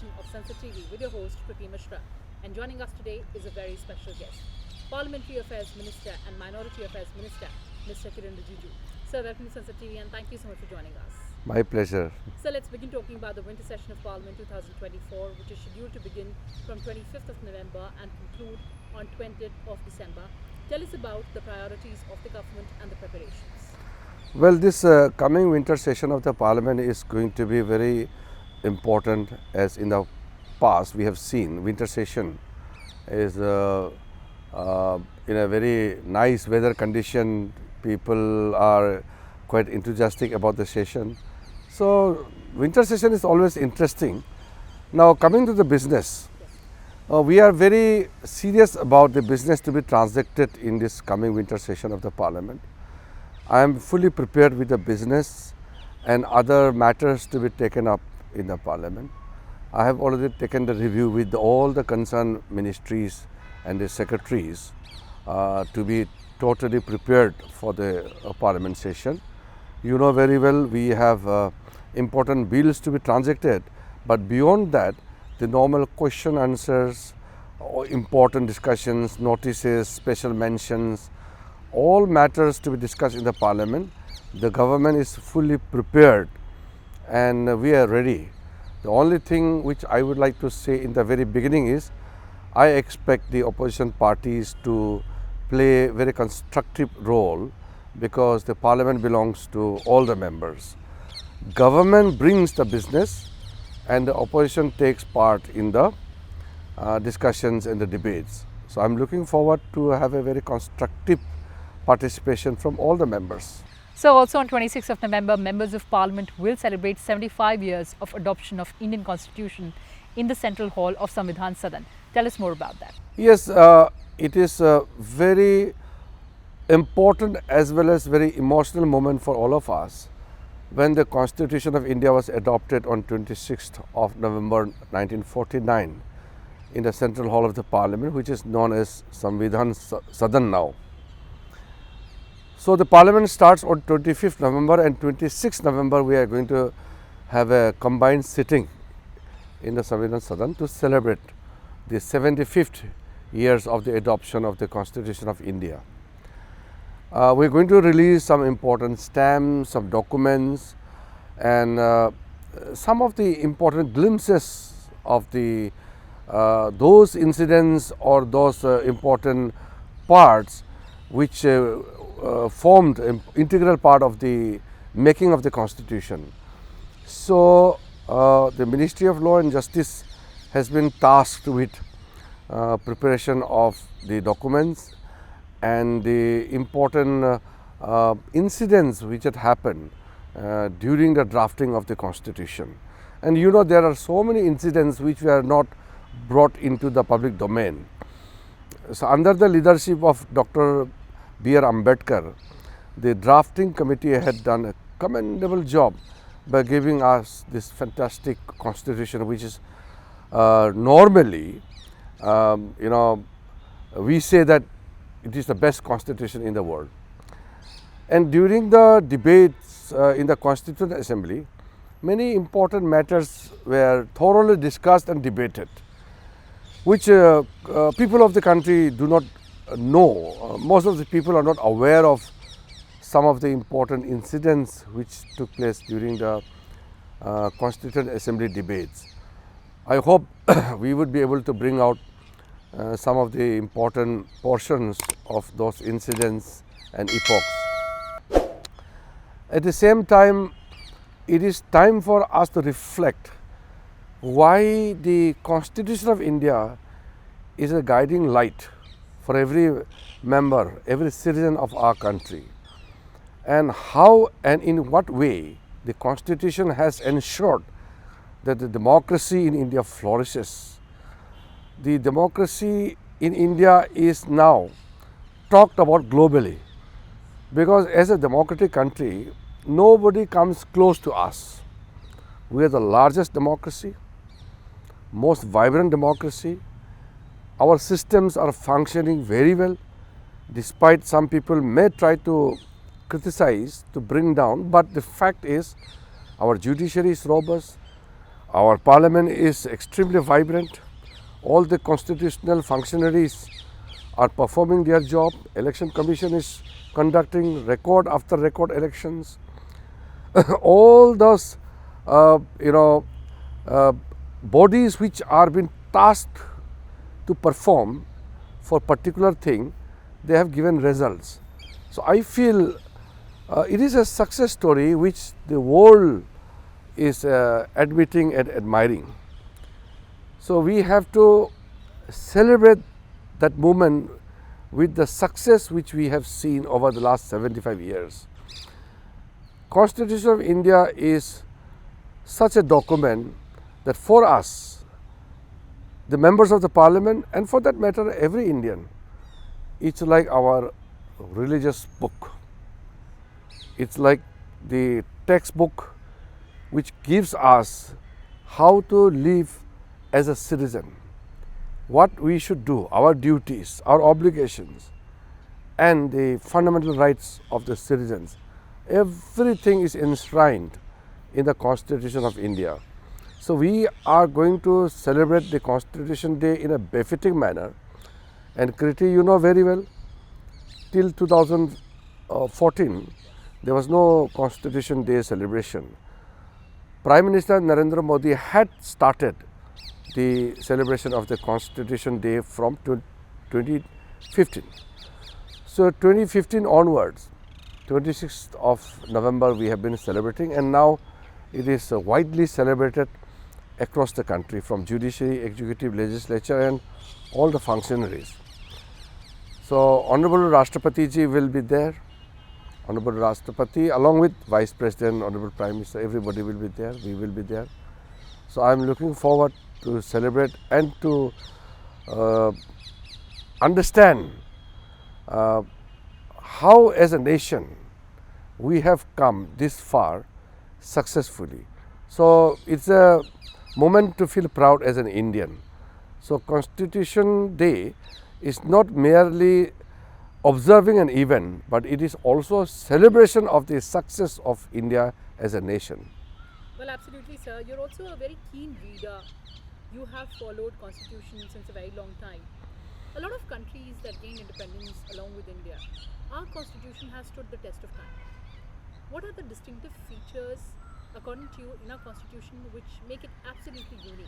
edition of Sansad TV with your host Kriti. And joining us today is a very special guest, Parliamentary Affairs Minister and Minority Affairs Minister, Mr. Kiren Rijiju. Sir, welcome to Sansad TV and thank you so much for joining us. My pleasure. So let's begin talking about the winter session of Parliament 2024, which is scheduled to begin from 25th of November and conclude on 20th of December. Tell us about the priorities of the government and the preparations. Well, this coming winter session of the Parliament is going to be very important, as in the past we have seen winter session is in a very nice weather condition. People are quite enthusiastic about the session. So winter session is always interesting. Now coming to the business, we are very serious about the business to be transacted in this coming winter session of the Parliament. I am fully prepared with the business and other matters to be taken up in the Parliament. I have already taken the review with all the concerned ministries and the secretaries to be totally prepared for the Parliament session. You know very well we have important bills to be transacted, but beyond that the normal question answers, important discussions, notices, special mentions, all matters to be discussed in the Parliament. The government is fully prepared and we are ready. The only thing which I would like to say in the very beginning is I expect the opposition parties to play a very constructive role, because the Parliament belongs to all the members. Government brings the business and the opposition takes part in the discussions and the debates. So I am looking forward to have a very constructive participation from all the members. So also on 26th of November, members of Parliament will celebrate 75 years of adoption of Indian Constitution in the Central Hall of Samvaad Sadan. Tell us more about that. Yes, it is a very important as well as very emotional moment for all of us when the Constitution of India was adopted on 26th of November 1949 in the Central Hall of the Parliament, which is known as Samvaad Sadan now. So the Parliament starts on 25th November and 26th November we are going to have a combined sitting in the Samvaad Sadan to celebrate the 75th years of the adoption of the Constitution of India. We are going to release some important stamps, some documents, and some of the important glimpses of the those incidents or those important parts which formed an integral part of the making of the Constitution. So the Ministry of Law and Justice has been tasked with preparation of the documents and the important incidents which had happened during the drafting of the Constitution. And you know, there are so many incidents which were not brought into the public domain. So under the leadership of Dr. B.R. Ambedkar, the drafting committee had done a commendable job by giving us this fantastic Constitution, which is normally, we say that it is the best Constitution in the world. And during the debates in the Constituent Assembly, many important matters were thoroughly discussed and debated, which people of the country do not know. Most of the people are not aware of some of the important incidents which took place during the Constituent Assembly debates. I hope we would be able to bring out some of the important portions of those incidents and epochs. At the same time, it is time for us to reflect why the Constitution of India is a guiding light for every member, every citizen of our country, and how and in what way the Constitution has ensured that the democracy in India flourishes. The democracy in India is now talked about globally, because as a democratic country, nobody comes close to us. We are the largest democracy, most vibrant democracy. Our systems are functioning very well, despite some people may try to criticize, to bring down, but the fact is our judiciary is robust, Our parliament is extremely vibrant. All the constitutional functionaries are performing their job. Election Commission is conducting record after record elections. All those bodies which are being tasked to perform for particular thing, they have given results. So I feel it is a success story which the world is admitting and admiring. So we have to celebrate that moment with the success which we have seen over the last 75 years. Constitution of India is such a document that for us, the members of the parliament, and for that matter every Indian, it's like our religious book. It's like the textbook which gives us how to live as a citizen, what we should do, our duties, our obligations, and the fundamental rights of the citizens. Everything is enshrined in the Constitution of India. So we are going to celebrate the Constitution Day in a befitting manner. And Kriti, you know very well, till 2014, there was no Constitution Day celebration. Prime Minister Narendra Modi had started the celebration of the Constitution Day from 2015. So 2015 onwards, 26th of November we have been celebrating, and now it is widely celebrated across the country from judiciary, executive, legislature and all the functionaries. So Honorable Rashtrapati ji will be there. Honorable Rashtrapati along with Vice President, Honorable Prime Minister, everybody will be there, we will be there. So I am looking forward to celebrate and to understand how as a nation we have come this far successfully. So it's a moment to feel proud as an Indian. So Constitution Day is not merely observing an event, but it is also a celebration of the success of India as a nation. Well, absolutely, sir. You're also a very keen reader. You have followed Constitution since a very long time. A lot of countries that gained independence along with India, our Constitution has stood the test of time. What are the distinctive features, according to you, in our Constitution which make it absolutely unique?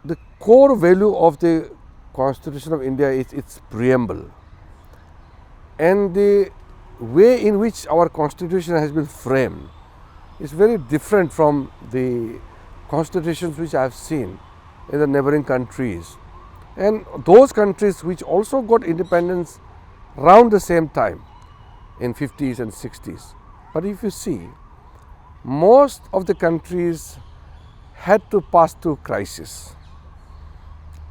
The core value of the Constitution of India is its preamble, and the way in which our Constitution has been framed is very different from the constitutions which I have seen in the neighboring countries, and those countries which also got independence around the same time in 50s and 60s. But if you see, most of the countries had to pass through crisis.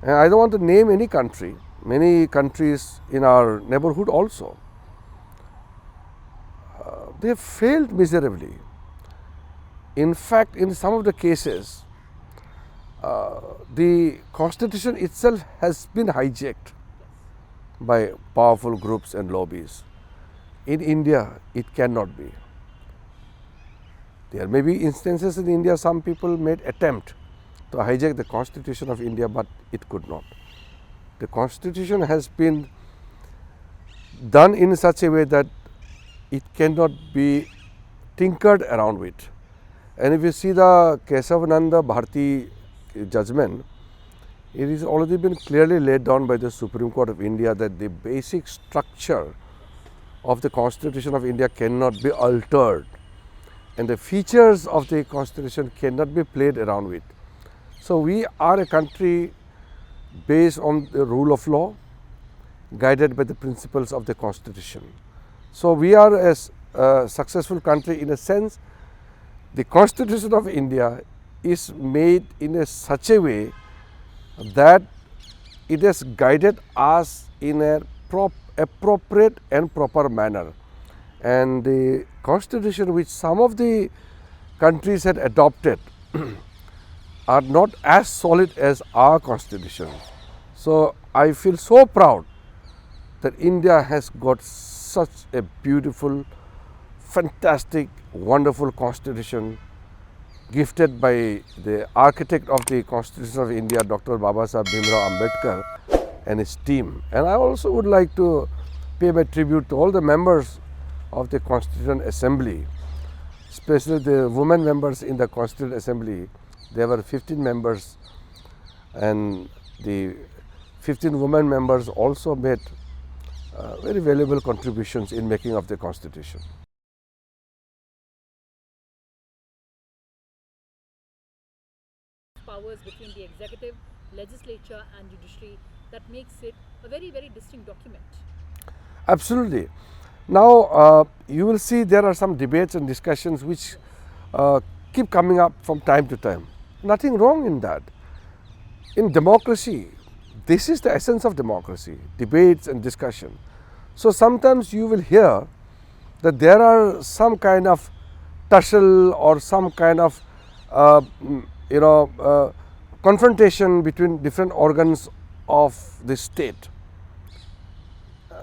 And I don't want to name any country, many countries in our neighborhood also. They failed miserably. In fact, in some of the cases, the Constitution itself has been hijacked by powerful groups and lobbies. In India, it cannot be. There may be instances in India, some people made attempt to hijack the Constitution of India, but it could not. The Constitution has been done in such a way that it cannot be tinkered around with. And if you see the Kesavananda Bharati judgment, it has already been clearly laid down by the Supreme Court of India that the basic structure of the Constitution of India cannot be altered, and the features of the Constitution cannot be played around with. So we are a country based on the rule of law, guided by the principles of the Constitution. So we are a successful country in a sense. The Constitution of India is made in such a way that it has guided us in a appropriate and proper manner. And the Constitution which some of the countries had adopted are not as solid as our Constitution. So I feel so proud that India has got such a beautiful, fantastic, wonderful constitution gifted by the architect of the Constitution of India, Dr. Babasaheb Bhimrao Ambedkar and his team. And I also would like to pay my tribute to all the members of the Constituent Assembly, especially the women members in the Constituent Assembly. There were 15 members, and the 15 women members also made very valuable contributions in making of the Constitution. Powers between the executive, legislature and judiciary that makes it a very, very distinct document. Absolutely. Now, you will see there are some debates and discussions which keep coming up from time to time. Nothing wrong in that. In democracy, this is the essence of democracy, debates and discussion. So sometimes you will hear that there are some kind of tussle or some kind of confrontation between different organs of the state.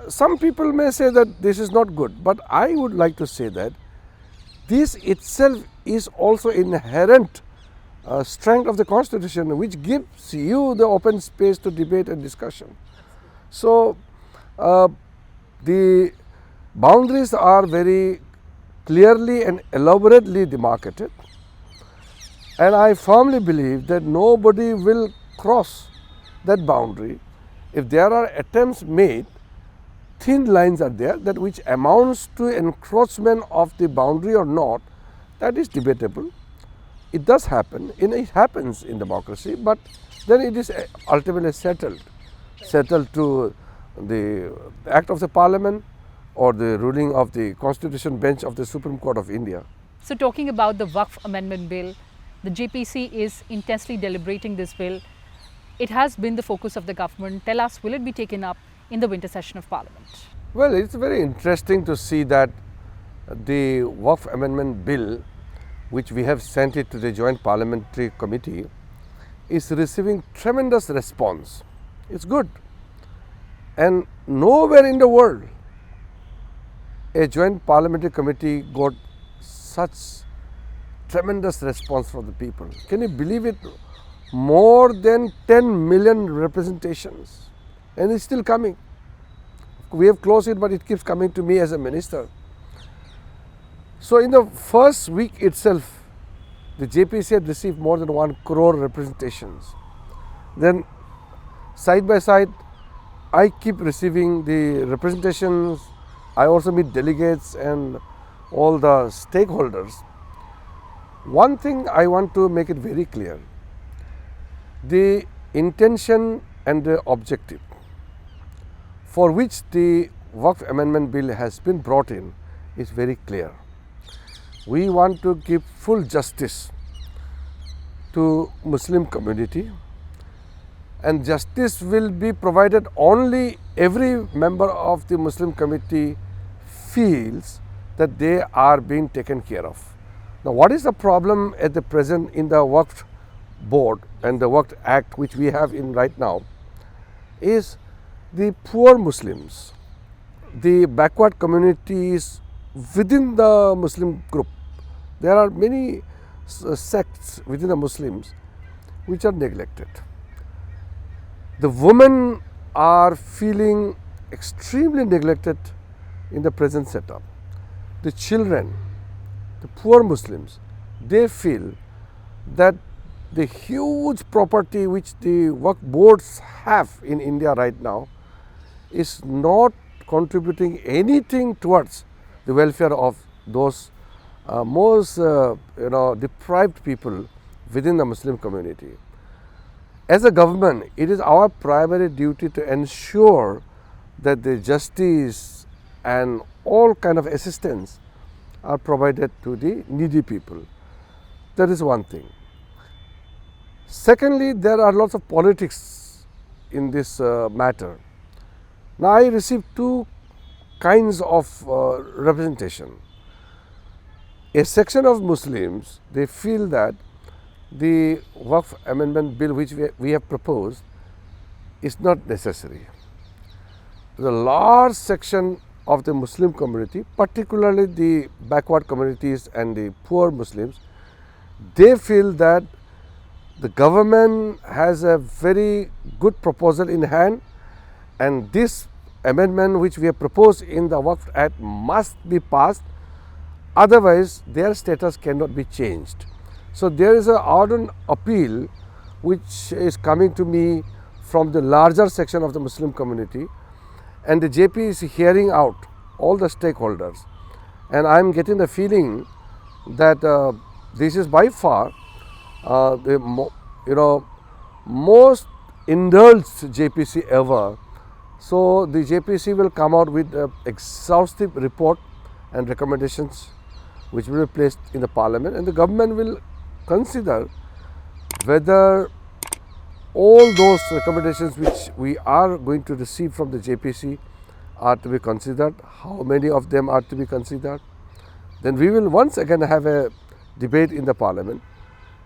Some people may say that this is not good, but I would like to say that this itself is also inherent strength of the Constitution, which gives you the open space to debate and discussion. So, the boundaries are very clearly and elaborately demarcated, and I firmly believe that nobody will cross that boundary. If there are attempts made, thin lines are there that which amounts to encroachment of the boundary or not, that is debatable. It does happen, it happens in democracy, but then it is ultimately settled to the act of the Parliament or the ruling of the Constitution Bench of the Supreme Court of India. So talking about the Waqf Amendment Bill, the JPC is intensely deliberating this bill. It has been the focus of the government. Tell us, will it be taken up in the winter session of Parliament? Well, it's very interesting to see that the Waqf Amendment Bill, which we have sent it to the Joint Parliamentary Committee, is receiving tremendous response. It's good. And nowhere in the world a Joint Parliamentary Committee got such tremendous response from the people. Can you believe it? More than 10 million representations, and it's still coming. We have closed it, but it keeps coming to me as a minister. So in the first week itself, the JPC had received more than 1 crore representations. Then side by side, I keep receiving the representations. I also meet delegates and all the stakeholders. One thing I want to make it very clear. The intention and the objective for which the Waqf Amendment Bill has been brought in is very clear. We want to give full justice to Muslim community, and justice will be provided only every member of the Muslim community feels that they are being taken care of. Now, what is the problem at the present in the Waqf Board and the Waqf Act which we have in right now is the poor Muslims, the backward communities within the Muslim group. There are many sects within the Muslims which are neglected. The women are feeling extremely neglected in the present setup. The children, the poor Muslims, they feel that the huge property which the Waqf boards have in India right now is not contributing anything towards the welfare of those most deprived people within the Muslim community. As a government, it is our primary duty to ensure that the justice and all kind of assistance are provided to the needy people. That is one thing. Secondly, there are lots of politics in this matter. Now, I received 2 kinds of representation. A section of Muslims, they feel that the Waqf Amendment Bill which we have proposed is not necessary. The large section of the Muslim community, particularly the backward communities and the poor Muslims, they feel that the government has a very good proposal in hand, and this amendment which we have proposed in the Waqf Act must be passed, otherwise their status cannot be changed. So there is an ardent appeal which is coming to me from the larger section of the Muslim community, and the JP is hearing out all the stakeholders, and I am getting the feeling that this is by far the most indulged JPC ever. So the JPC will come out with an exhaustive report and recommendations which will be placed in the Parliament, and the government will consider whether all those recommendations which we are going to receive from the JPC are to be considered, how many of them are to be considered. Then we will once again have a debate in the Parliament.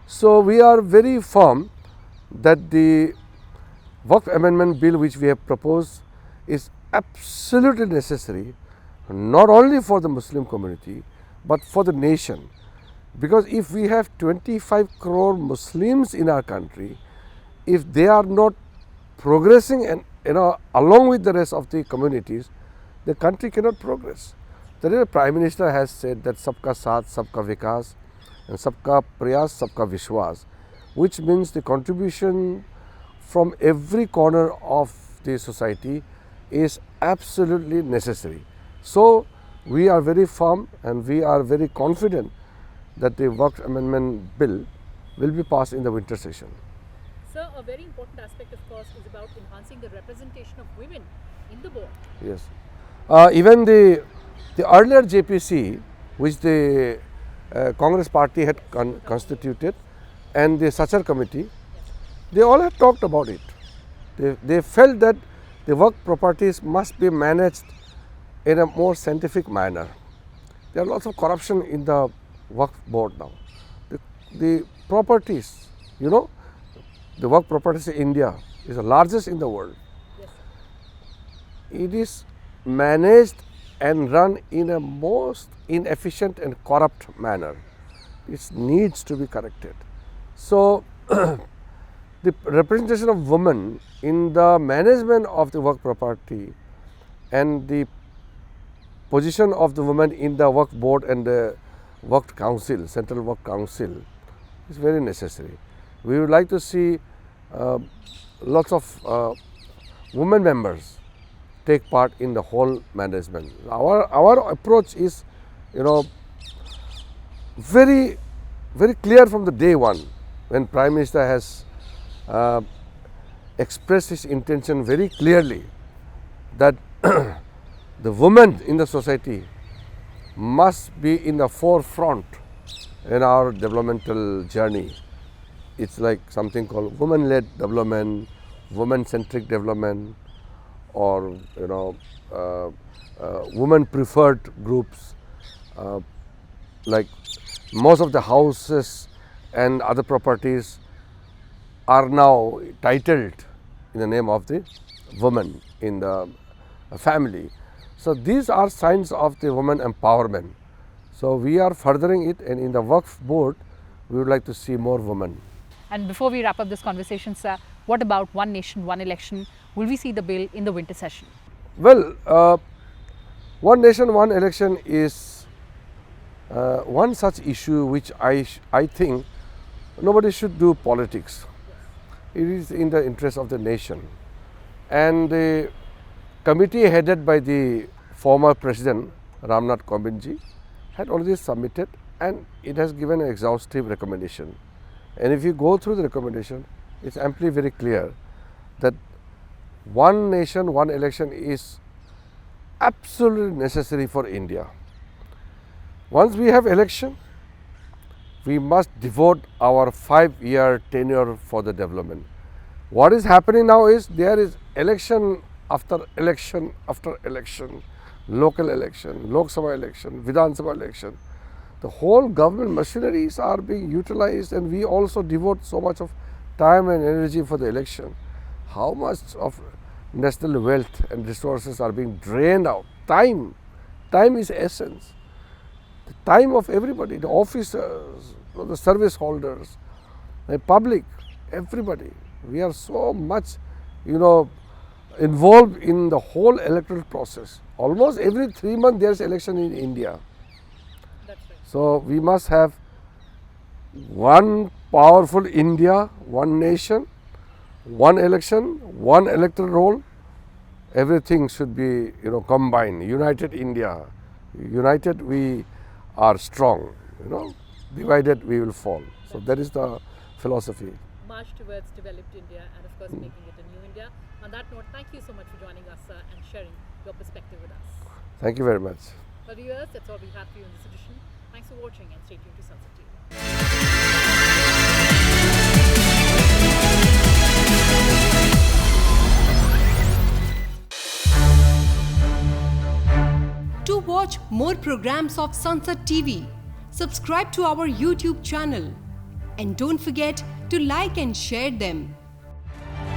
So we are very firm that the Waqf Amendment Bill which we have proposed is absolutely necessary, not only for the Muslim community but for the nation. Because if we have 25 crore Muslims in our country, if they are not progressing and along with the rest of the communities, the country cannot progress. The Prime Minister has said that Sabka Saath, Sabka Vikas, and Sabka Prayas, Sabka Vishwas, which means the contribution from every corner of the society is absolutely necessary. So we are very firm and we are very confident that the Waqf Amendment Bill will be passed in the winter session. Sir, a very important aspect, of course, is about enhancing the representation of women in the board. Yes. Even the earlier JPC, which the Congress party had constituted, and the Sachar committee, they all had talked about it. They felt that the work properties must be managed in a more scientific manner. There are lots of corruption in the Waqf board now. The properties, the work properties in India is the largest in the world. Yes. It is managed and run in a most inefficient and corrupt manner. It needs to be corrected. So the representation of women in the management of the work property and the position of the women in the work board and the work council, central work council, is very necessary. We would like to see lots of women members take part in the whole management. Our approach is, very clear from the day one, when Prime Minister has expressed his intention very clearly that the women in the society must be in the forefront in our developmental journey. It's like something called women-led development, women-centric development, or women-preferred groups. Like most of the houses and other properties are now titled in the name of the woman in the family. So these are signs of the women empowerment. So we are furthering it, and in the Waqf board, we would like to see more women. And before we wrap up this conversation, sir, what about One Nation, One Election? Will we see the bill in the winter session? Well, One Nation, One Election is one such issue which I think nobody should do politics. It is in the interest of the nation. And the committee headed by the former President Ramnath Kovindji had already submitted, and it has given an exhaustive recommendation. And if you go through the recommendation, it's amply very clear that one nation, one election is absolutely necessary for India. Once we have election, we must devote our 5-year tenure for the development. What is happening now is there is election after election after election, local election, Lok Sabha election, Vidhan Sabha election. The whole government machineries are being utilized, and we also devote so much of time and energy for the election. How much of national wealth and resources are being drained out. Time is essence. The time of everybody, the officers, the service holders, the public, everybody. We are so much, involved in the whole electoral process. Almost every 3 months there is election in India. That's right. So we must have one powerful India, one nation, one election, one electoral roll. Everything should be, combined. United India. United we are strong. Divided we will fall. So that is the philosophy. March towards developed India and of course making it a new India. On that note, thank you so much for joining us and sharing your perspective with us. Thank you very much. Well, viewers, that's all we have for you in this edition. Thanks for watching and stay tuned to Sansad TV. To watch more programs of Sansad TV, subscribe to our YouTube channel and don't forget to like and share them.